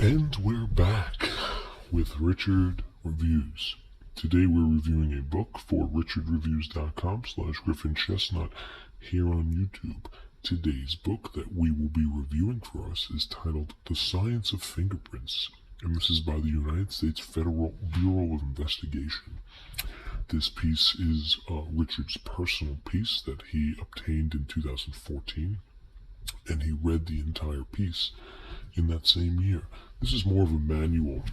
And we're back with Richard Reviews. Today we're reviewing a book for richardreviews.com/GriffinChestnut here on YouTube. Today's book that we will be reviewing for us is titled The Science of Fingerprints, and this is by the United States Federal Bureau of Investigation. This piece is Richard's personal piece that he obtained in 2014, and he read the entire piece in that same year. This is more of a manual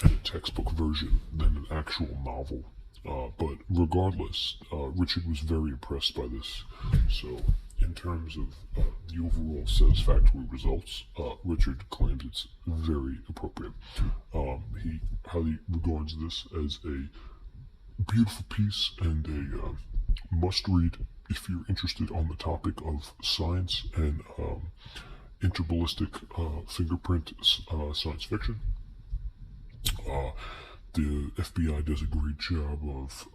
and a textbook version than an actual novel. But regardless, Richard was very impressed by this. So, in terms of the overall satisfactory results, Richard claims it's very appropriate. He highly regards this as a beautiful piece and a must-read if you're interested on the topic of science and interballistic fingerprint science fiction. The FBI does a great job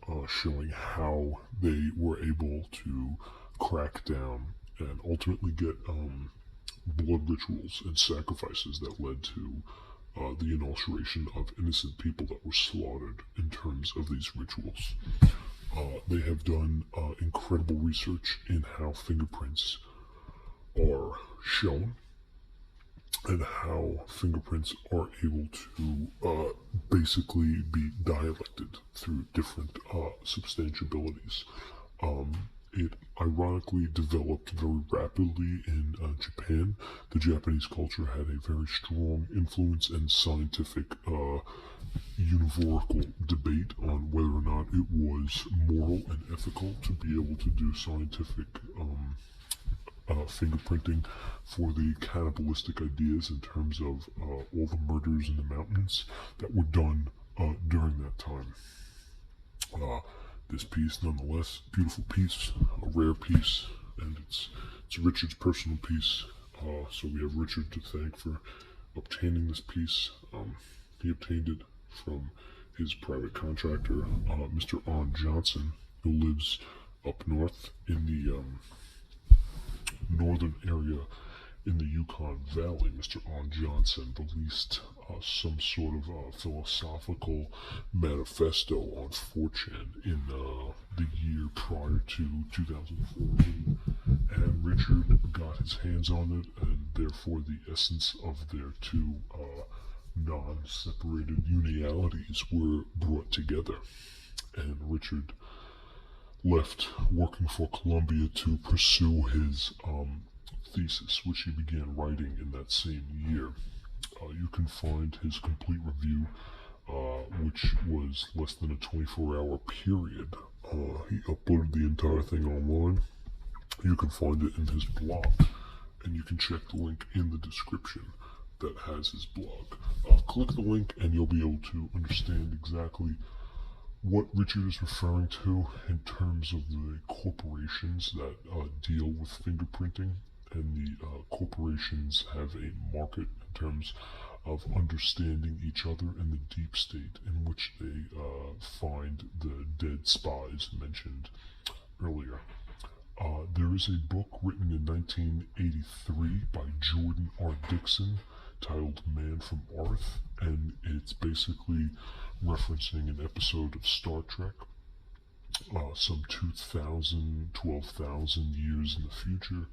of showing how they were able to crack down and ultimately get blood rituals and sacrifices that led to the incarceration of innocent people that were slaughtered in terms of these rituals. They have done incredible research in how fingerprints are shown and how fingerprints are able to basically be dialected through different substantiabilities. It ironically developed very rapidly in Japan. The Japanese culture had a very strong influence and scientific univocal debate on whether or not it was moral and ethical to be able to do scientific fingerprinting for the cannibalistic ideas in terms of all the murders in the mountains that were done during that time. This piece, nonetheless, beautiful piece, a rare piece, and it's Richard's personal piece. So we have Richard to thank for obtaining this piece. He obtained it from his private contractor, Mr. On Johnson, who lives up north in the northern area in the Yukon Valley. Mr. On Johnson released some sort of philosophical manifesto on 4chan in the year prior to 2014, and Richard got his hands on it, and therefore the essence of their two non-separated unialities were brought together, and Richard left working for Columbia to pursue his thesis, which he began writing in that same year. You can find his complete review, which was less than a 24-hour period. He uploaded the entire thing online. You can find it in his blog, and you can check the link in the description that has his blog. Click the link and you'll be able to understand exactly what Richard is referring to in terms of the corporations that deal with fingerprinting, and the corporations have a market in terms of understanding each other and the deep state in which they find the dead spies mentioned earlier. There is a book written in 1983 by Jordan R. Dixon titled Man from Earth, and it's basically referencing an episode of Star Trek, some 2,000, 12,000 years in the future.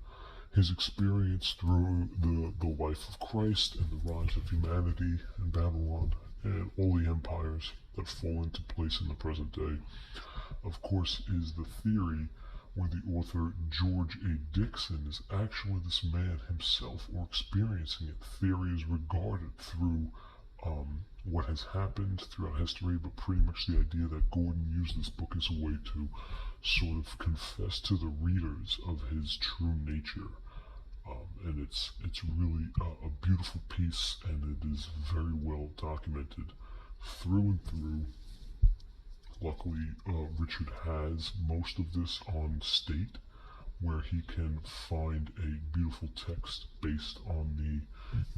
His experience through the life of Christ and the rise of humanity in Babylon and all the empires that fall into place in the present day, of course, is the theory where the author George A. Dixon is actually this man himself or experiencing it. Theory is regarded through what has happened throughout history, but pretty much the idea that Gordon used this book as a way to sort of confess to the readers of his true nature. And it's really a beautiful piece, and it is very well documented through and through. Luckily, Richard has most of this on state, where he can find a beautiful text based on the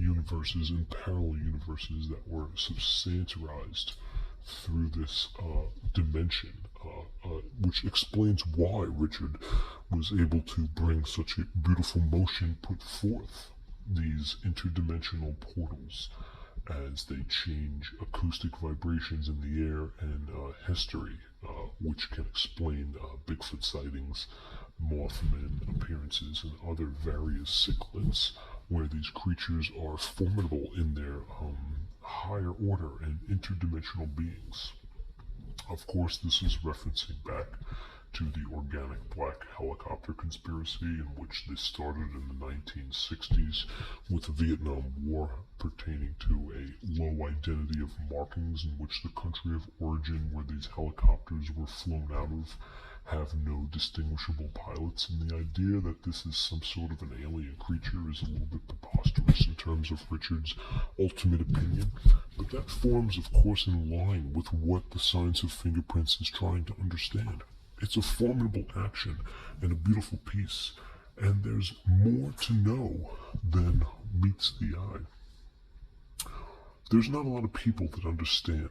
universes and parallel universes that were substantialized through this dimension, which explains why Richard was able to bring such a beautiful motion, put forth these interdimensional portals as they change acoustic vibrations in the air and history, which can explain Bigfoot sightings, Mothman appearances, and other various cichlids, where these creatures are formidable in their higher order and interdimensional beings. Of course, this is referencing back to the organic black helicopter conspiracy, in which this started in the 1960s with the Vietnam War, pertaining to a low identity of markings in which the country of origin where these helicopters were flown out of have no distinguishable pilots, and the idea that this is some sort of an alien creature is a little bit preposterous in terms of Richard's ultimate opinion, but that forms, of course, in line with what the science of fingerprints is trying to understand. It's a formidable action and a beautiful piece, and there's more to know than meets the eye. There's not a lot of people that understand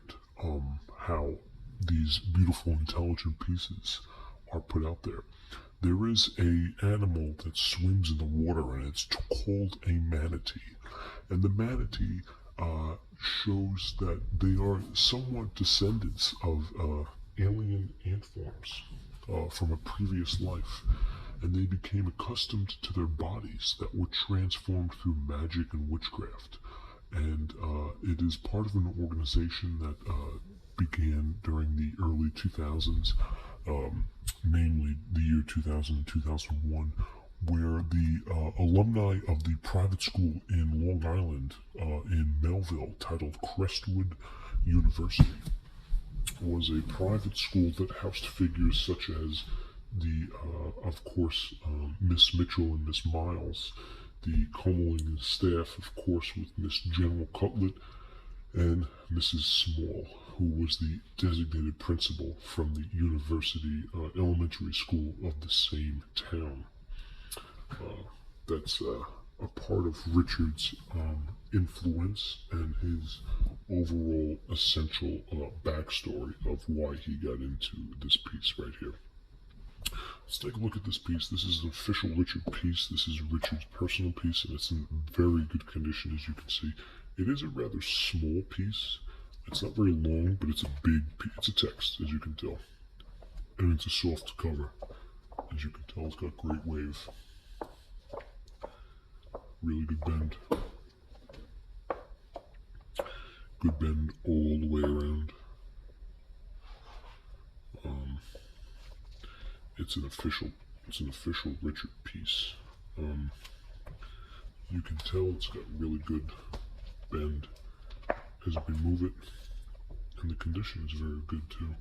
how these beautiful, intelligent pieces are put out there. There is a animal that swims in the water, and it's called a manatee. And the manatee shows that they are somewhat descendants of alien ant forms from a previous life, and they became accustomed to their bodies that were transformed through magic and witchcraft. And it is part of an organization that began during the early 2000s, namely the year 2000 and 2001, where the alumni of the private school in Long Island in Melville, titled Crestwood University, was a private school that housed figures such as the, of course, Miss Mitchell and Miss Miles, the Comeling staff, of course, with Miss General Cutlet and Mrs. Small, who was the designated principal from the university elementary school of the same town. That's a part of Richard's influence and his overall essential backstory of why he got into this piece right here. Let's take a look at this piece. This is an official Richard piece. This is Richard's personal piece, and it's in very good condition, as you can see. It is a rather small piece. It's not very long, but it's a big piece. It's a text, as you can tell. And it's a soft cover. As you can tell, it's got great wave. Really good bend. Good bend all the way around. It's an official Richard piece. You can tell it's got really good bend as we move it, and the condition is very good too.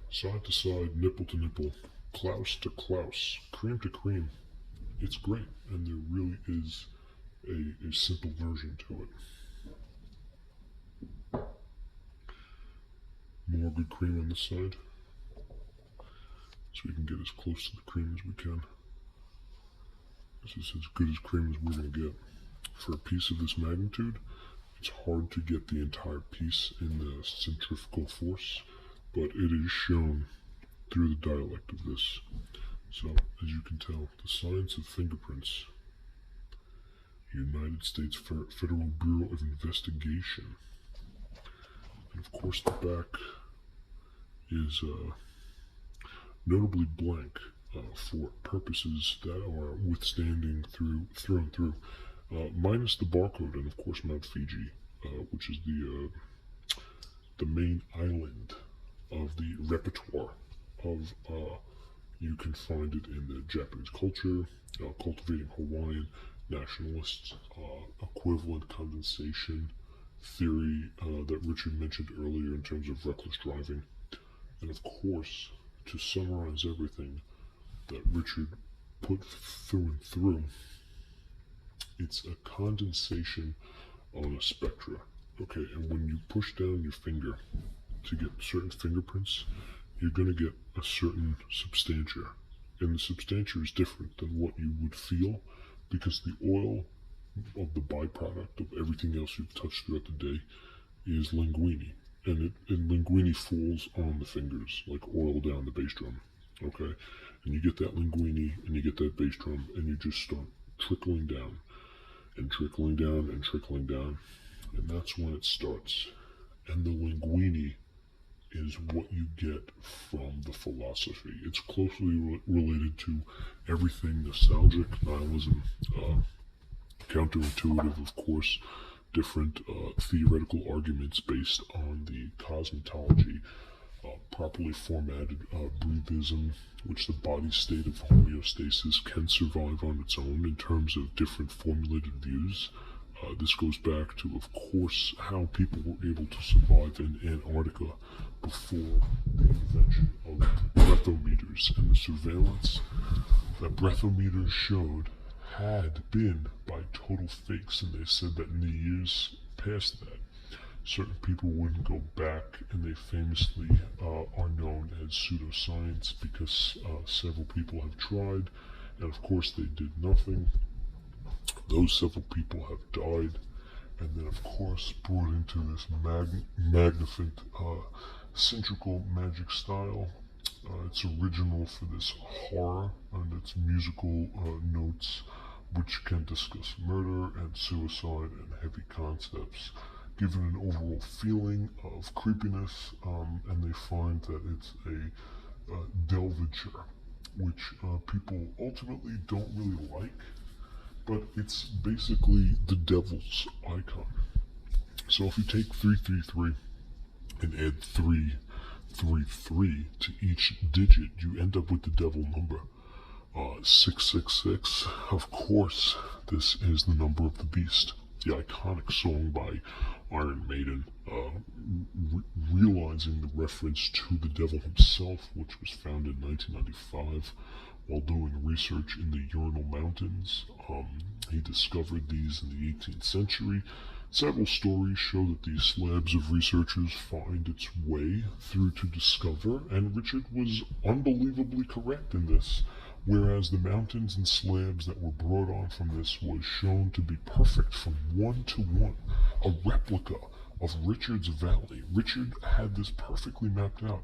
Side to side, nipple to nipple, clouse to clouse, cream to cream. It's great, and there really is a simple version to it. More good cream on this side, so we can get as close to the cream as we can. This is as good as cream as we're going to get. For a piece of this magnitude, it's hard to get the entire piece in the centrifugal force, but it is shown through the dialect of this. So, as you can tell, the science of fingerprints, United States Federal Bureau of Investigation. And of course the back is notably blank for purposes that are withstanding thrown through, minus the barcode and of course Mount Fiji, which is the main island of the repertoire of you can find it in the Japanese culture, cultivating Hawaiian nationalists, equivalent condensation theory that Richard mentioned earlier in terms of reckless driving, and of course, to summarize everything that Richard put through and through, it's a condensation on a spectra. Okay, and when you push down your finger to get certain fingerprints, you're going to get a certain substantia. And the substantia is different than what you would feel, because the oil of the byproduct of everything else you've touched throughout the day is linguine. And linguine falls on the fingers like oil down the bass drum. Okay? And you get that linguine and you get that bass drum, and you just start trickling down and trickling down and trickling down and that's when it starts. And the linguini is what you get from the philosophy. It's closely related to everything nostalgic, nihilism, counterintuitive, of course, different theoretical arguments based on the cosmetology, properly formatted breathism, which the body's state of homeostasis can survive on its own in terms of different formulated views. This goes back to, of course, how people were able to survive in Antarctica before the invention of breathometers, and the surveillance that breathometers showed had been by total fakes, and they said that in the years past that, certain people wouldn't go back, and they famously are known as pseudoscience because several people have tried, and of course they did nothing. Those several people have died, and then of course brought into this magnificent centrical magic style. It's original for this horror and its musical notes, which can discuss murder and suicide and heavy concepts, given an overall feeling of creepiness, and they find that it's a delvature, which people ultimately don't really like, but it's basically the devil's icon. So if you take 333 and add 333 to each digit, you end up with the devil number. 666, of course, this is the number of the beast, the iconic song by Iron Maiden, realizing the reference to the devil himself, which was found in 1995 while doing research in the Urinal Mountains. He discovered these in the 18th century. Several stories show that these slabs of researchers find its way through to discover, and Richard was unbelievably correct in this, whereas the mountains and slabs that were brought on from this was shown to be perfect from 1-to-1, a replica of Richard's valley. Richard had this perfectly mapped out.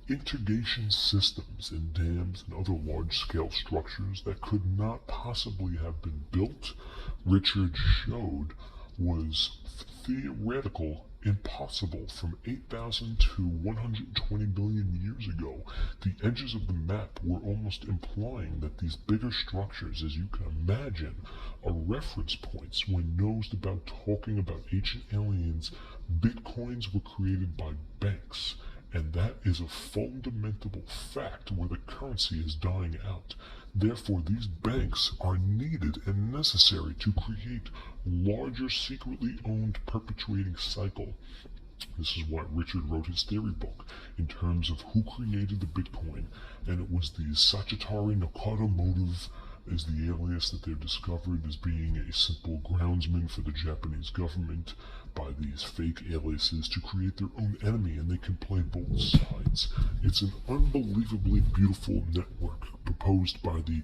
Irrigation systems and dams and other large-scale structures that could not possibly have been built, Richard showed was theoretical impossible from 8,000 to 120 billion years ago. The edges of the map were almost implying that these bigger structures, as you can imagine, are reference points when nosed about talking about ancient aliens. Bitcoins were created by banks, and that is a fundamental fact where the currency is dying out. Therefore, these banks are needed and necessary to create larger secretly owned perpetuating cycle. This is why Richard wrote his theory book in terms of who created the Bitcoin, and it was the Satoshi Nakamoto is the alias that they've discovered as being a simple groundsman for the Japanese government by these fake aliases to create their own enemy, and they can play both sides. It's an unbelievably beautiful network proposed by the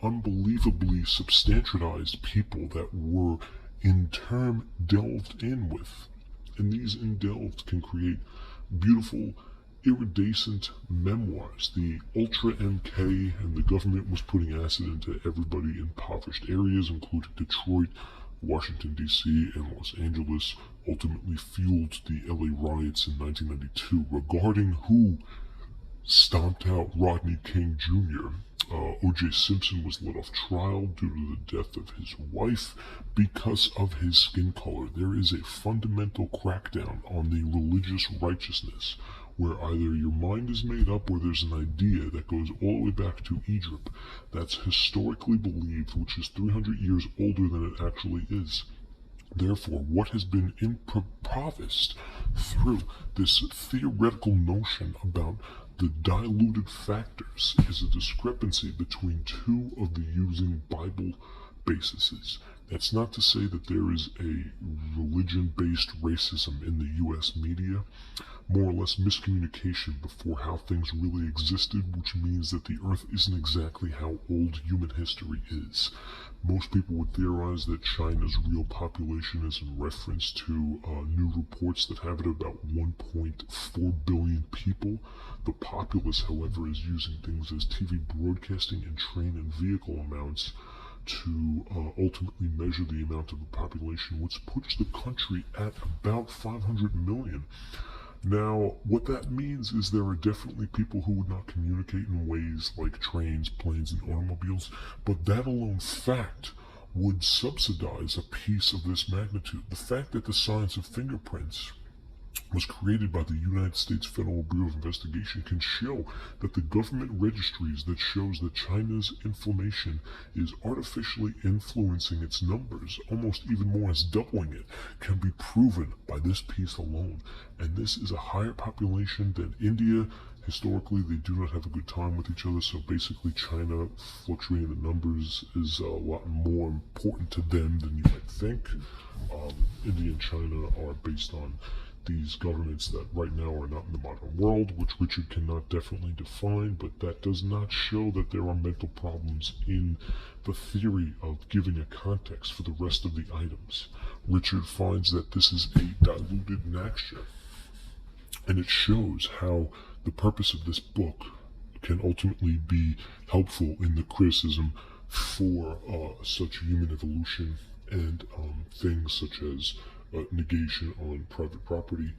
unbelievably substantialized people that were in turn delved in with. And these indelved can create beautiful iridescent memoirs. The Ultra MK and the government was putting acid into everybody in impoverished areas, including Detroit, Washington, D.C., and Los Angeles, ultimately fueled the LA riots in 1992. Regarding who stomped out Rodney King Jr., O.J. Simpson was let off trial due to the death of his wife because of his skin color. There is a fundamental crackdown on the religious righteousness, where either your mind is made up or there's an idea that goes all the way back to Egypt that's historically believed, which is 300 years older than it actually is. Therefore, what has been improvised through this theoretical notion about the diluted factors is a discrepancy between two of the using Bible bases. That's not to say that there is a religion-based racism in the U.S. media, more or less miscommunication before how things really existed, which means that the Earth isn't exactly how old human history is. Most people would theorize that China's real population is in reference to new reports that have it about 1.4 billion people. The populace, however, is using things as TV broadcasting and train and vehicle amounts to ultimately measure the amount of the population, which puts the country at about 500 million. Now, what that means is there are definitely people who would not communicate in ways like trains, planes, and automobiles, but that alone fact would subsidize a piece of this magnitude. The fact that the science of fingerprints was created by the United States Federal Bureau of Investigation can show that the government registries that shows that China's inflammation is artificially influencing its numbers, almost even more as doubling it, can be proven by this piece alone. And this is a higher population than India. Historically, they do not have a good time with each other, so basically China fluctuating the numbers is a lot more important to them than you might think. India and China are based on these governments that right now are not in the modern world, which Richard cannot definitely define, but that does not show that there are mental problems in the theory of giving a context for the rest of the items. Richard finds that this is a diluted mixture, and it shows how the purpose of this book can ultimately be helpful in the criticism for such human evolution and things such as negation on private property,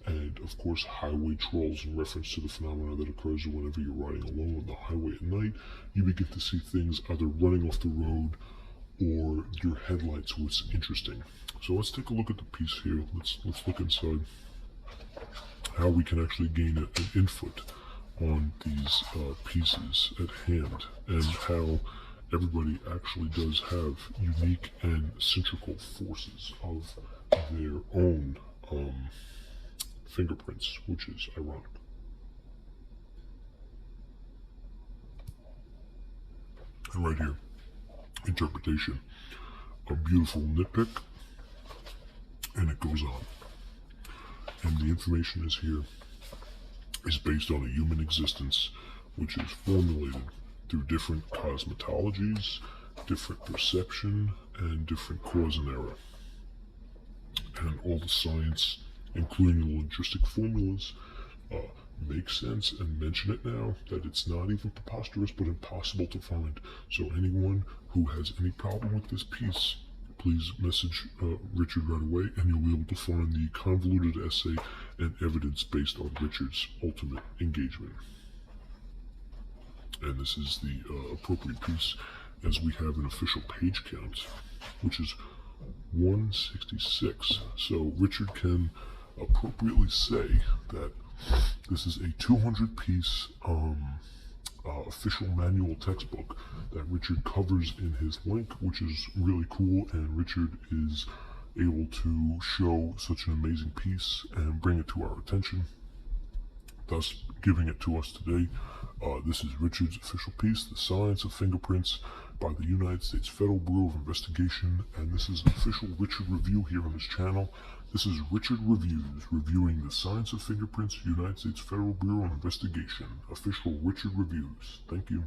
and of course highway trolls in reference to the phenomena that occurs whenever you're riding alone on the highway at night. You begin to see things either running off the road or your headlights, what's interesting. So let's take a look at the piece here. Let's look inside how we can actually gain an input on these pieces at hand, and how everybody actually does have unique and centrical forces of their own fingerprints, which is ironic. And right here, interpretation, a beautiful nitpick, and it goes on. And the information is here is based on a human existence, which is formulated through different cosmetologies, different perception, and different cause and error. And all the science, including the logistic formulas, make sense and mention it now that it's not even preposterous but impossible to find. So anyone who has any problem with this piece, please message Richard right away, and you'll be able to find the convoluted essay and evidence based on Richard's ultimate engagement. And this is the appropriate piece, as we have an official page count, which is 166. So Richard can appropriately say that this is a 200-piece official manual textbook that Richard covers in his link, which is really cool, and Richard is able to show such an amazing piece and bring it to our attention, thus giving it to us today. This is Richard's official piece, The Science of Fingerprints, by the United States Federal Bureau of Investigation, and this is an official Richard review here on this channel. This is Richard Reviews, reviewing The Science of Fingerprints, United States Federal Bureau of Investigation. Official Richard Reviews. Thank you.